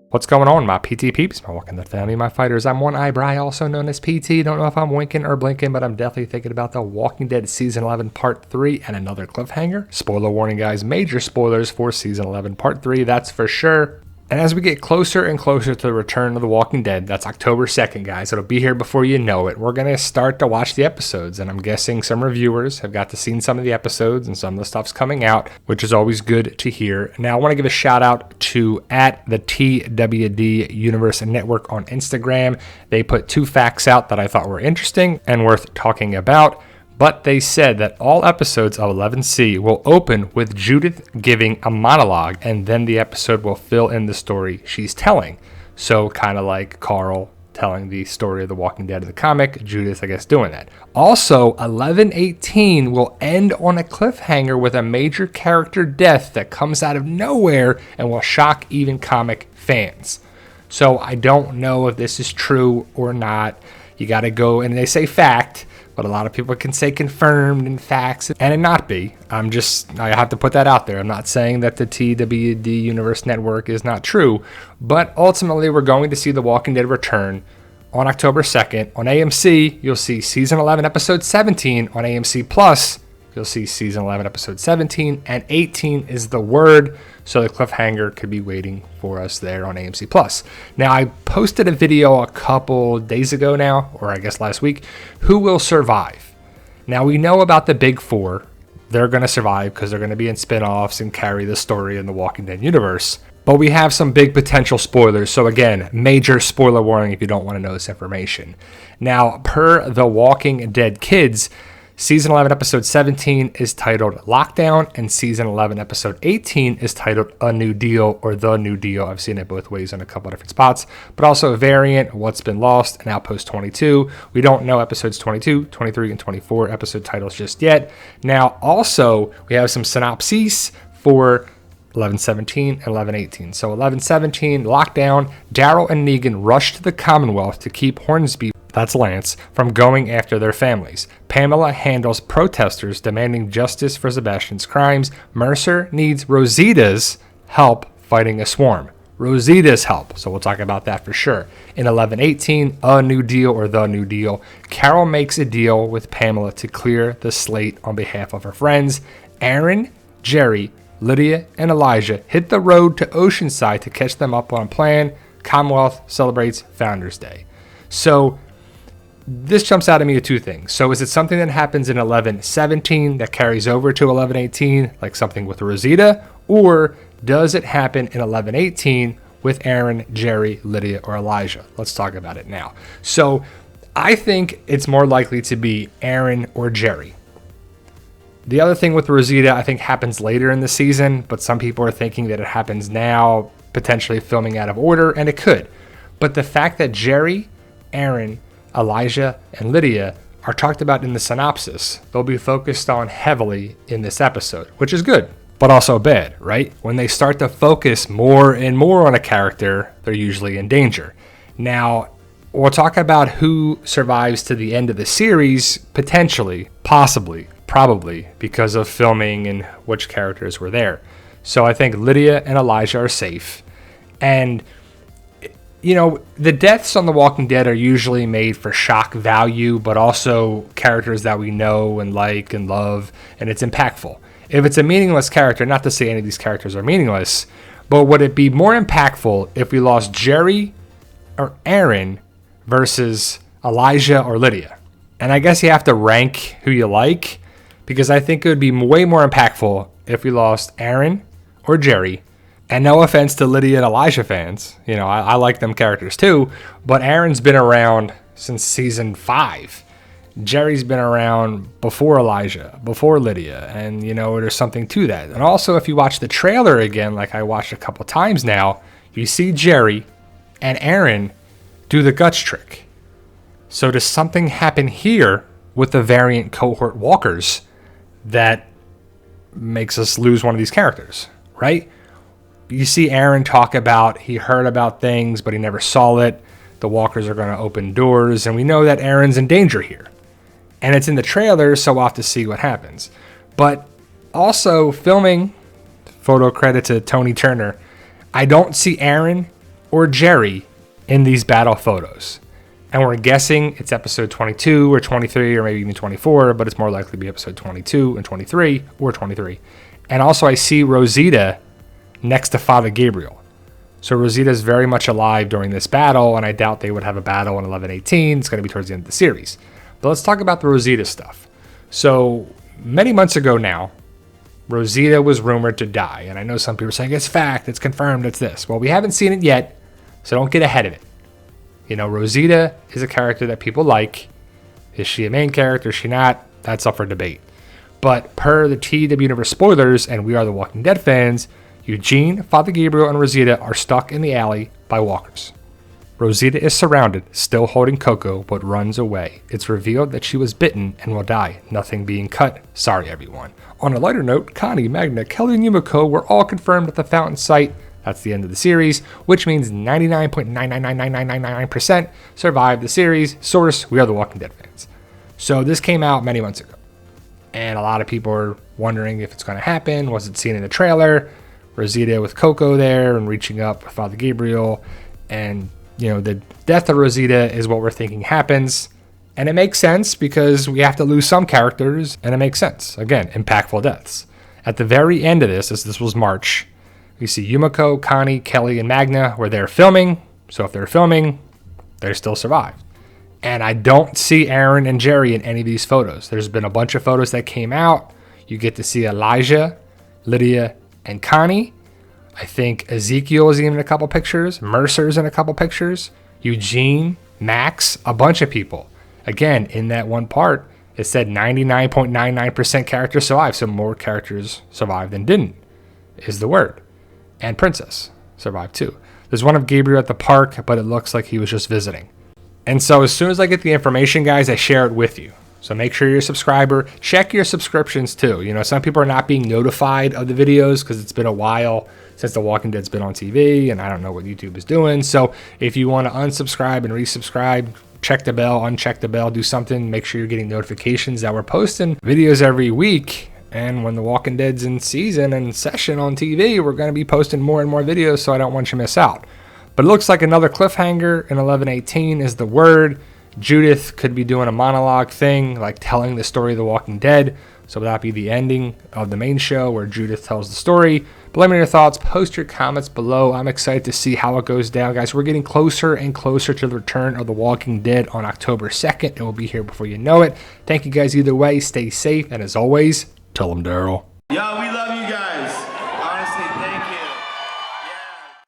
What's going on, my PT peeps, my Walking Dead family, my fighters? I'm One Eye Bry, also known as PT. Don't know if I'm winking or blinking, but I'm definitely thinking about The Walking Dead Season 11 Part 3 and another cliffhanger. Spoiler warning, guys. Major spoilers for Season 11 Part 3, that's for sure. And as we get closer and closer to the return of The Walking Dead, that's October 2nd, guys. It'll be here before you know it. We're going to start to watch the episodes, and I'm guessing some reviewers have got to see some of the episodes, and some of the stuff's coming out, which is always good to hear. Now, I want to give a shout out to at the TWD Universe Network on Instagram. They put 2 facts out that I thought were interesting and worth talking about. But they said that all episodes of 11C will open with Judith giving a monologue, and then the episode will fill in the story she's telling. So kind of like Carl telling the story of The Walking Dead of the comic, Judith, I guess, doing that. Also, 11:18 will end on a cliffhanger with a major character death that comes out of nowhere and will shock even comic fans. So I don't know if this is true or not. You got to go, and they say fact, but a lot of people can say confirmed and facts and it not be. I have to put that out there. I'm not saying that the TWD Universe Network is not true, but ultimately we're going to see The Walking Dead return on October 2nd. On AMC, you'll see Season 11, Episode 17. On AMC Plus, you'll see Season 11, Episode 17, and 18 is the word, so the cliffhanger could be waiting for us there on AMC Plus. Now, I posted a video a couple days ago now, or I guess last week, who will survive? Now, we know about the big 4. They're going to survive because they're going to be in spin-offs and carry the story in the Walking Dead universe. But we have some big potential spoilers, so again, major spoiler warning if you don't want to know this information. Now, per The Walking Dead Kids, Season 11, Episode 17 is titled Lockdown, and Season 11, Episode 18 is titled A New Deal or The New Deal. I've seen it both ways in a couple of different spots, but also a variant, What's Been Lost, and Outpost 22. We don't know Episodes 22, 23, and 24 episode titles just yet. Now, also, we have some synopses for 11:17 and 11:18. So 11:17, Lockdown, Daryl and Negan rush to the Commonwealth to keep Hornsby, that's Lance, from going after their families. Pamela handles protesters demanding justice for Sebastian's crimes. Mercer needs Rosita's help fighting a swarm. Rosita's help, so we'll talk about that for sure. In 11:18, A New Deal or The New Deal, Carol makes a deal with Pamela to clear the slate on behalf of her friends. Aaron, Jerry, Lydia, and Elijah hit the road to Oceanside to catch them up on a plan. Commonwealth celebrates Founders Day. So this jumps out at me with 2 things. So is it something that happens in 11:17 that carries over to 11:18, like something with Rosita? Or does it happen in 11:18 with Aaron, Jerry, Lydia, or Elijah? Let's talk about it now. So I think it's more likely to be Aaron or Jerry. The other thing with Rosita, I think, happens later in the season, but some people are thinking that it happens now, potentially filming out of order, and it could. But the fact that Jerry, Aaron, Elijah, and Lydia are talked about in the synopsis, they'll be focused on heavily in this episode, which is good, but also bad, right? When they start to focus more and more on a character, they're usually in danger. Now, we'll talk about who survives to the end of the series, potentially, possibly, probably, because of filming and which characters were there. So I think Lydia and Elijah are safe. And, you know, the deaths on The Walking Dead are usually made for shock value, but also characters that we know and like and love, and it's impactful. If it's a meaningless character, not to say any of these characters are meaningless, but would it be more impactful if we lost Jerry or Aaron versus Elijah or Lydia? And I guess you have to rank who you like, because I think it would be way more impactful if we lost Aaron or Jerry. And no offense to Lydia and Elijah fans. You know, I like them characters too, but Aaron's been around since season 5. Jerry's been around before Elijah, before Lydia, and, you know, there's something to that. And also, if you watch the trailer again, like I watched a couple times now, you see Jerry and Aaron do the guts trick. So does something happen here with the variant cohort walkers that makes us lose one of these characters, right? You see Aaron talk about he heard about things, but he never saw it. The walkers are going to open doors, and we know that Aaron's in danger here. And it's in the trailer, so we'll have to see what happens. But also filming, photo credit to Tony Turner, I don't see Aaron or Jerry in these battle photos. And we're guessing it's episode 22 or 23 or maybe even 24, but it's more likely to be episode 22 and 23 or 23. And also I see Rosita next to Father Gabriel. So Rosita is very much alive during this battle, and I doubt they would have a battle in 11:18. It's going to be towards the end of the series. But let's talk about the Rosita stuff. So many months ago now, Rosita was rumored to die. And I know some people are saying it's fact, it's confirmed, it's this. Well, we haven't seen it yet, so don't get ahead of it. You know, Rosita is a character that people like. Is she a main character? Is she not? That's up for debate. But per the TWD Universe Spoilers and We Are the Walking Dead fans, Eugene, Father Gabriel, and Rosita are stuck in the alley by walkers. Rosita is surrounded, still holding Coco, but runs away. It's revealed that she was bitten and will die, nothing being cut. Sorry, everyone. On a lighter note, Connie, Magna, Kelly, and Yumiko were all confirmed at the fountain site. That's the end of the series, which means 99.9999999% survived the series. Source, We Are the Walking Dead fans. So this came out many months ago, and a lot of people are wondering if it's going to happen. Was it seen in the trailer? Rosita with Coco there and reaching up with Father Gabriel, and you know, the death of Rosita is what we're thinking happens. And it makes sense because we have to lose some characters, and it makes sense. Again, impactful deaths. At the very end of this, as this was March, we see Yumiko, Connie, Kelly, and Magna where they're filming. So if they're filming, they still survived. And I don't see Aaron and Jerry in any of these photos. There's been a bunch of photos that came out. You get to see Elijah, Lydia, and Connie. I think Ezekiel is even in a couple pictures. Mercer's in a couple pictures. Eugene, Max, a bunch of people. Again, in that one part, it said 99.99% characters survived. So more characters survived than didn't, is the word. And Princess survived too. There's one of Gabriel at the park, but it looks like he was just visiting. And so as soon as I get the information, guys, I share it with you. So make sure you're a subscriber. Check your subscriptions too. You know, some people are not being notified of the videos because it's been a while since The Walking Dead's been on TV, and I don't know what YouTube is doing. So if you want to unsubscribe and resubscribe, check the bell, uncheck the bell, do something. Make sure you're getting notifications that we're posting videos every week. And when The Walking Dead's in season and session on TV, we're going to be posting more and more videos, so I don't want you to miss out. But it looks like another cliffhanger in 11:18 is the word. Judith could be doing a monologue thing, like telling the story of The Walking Dead. So that'd be the ending of the main show where Judith tells the story. But let me know your thoughts. Post your comments below. I'm excited to see how it goes down, guys. We're getting closer and closer to the return of The Walking Dead on October 2nd. It will be here before you know it. Thank you guys either way. Stay safe. And as always, tell them Daryl. Yeah, we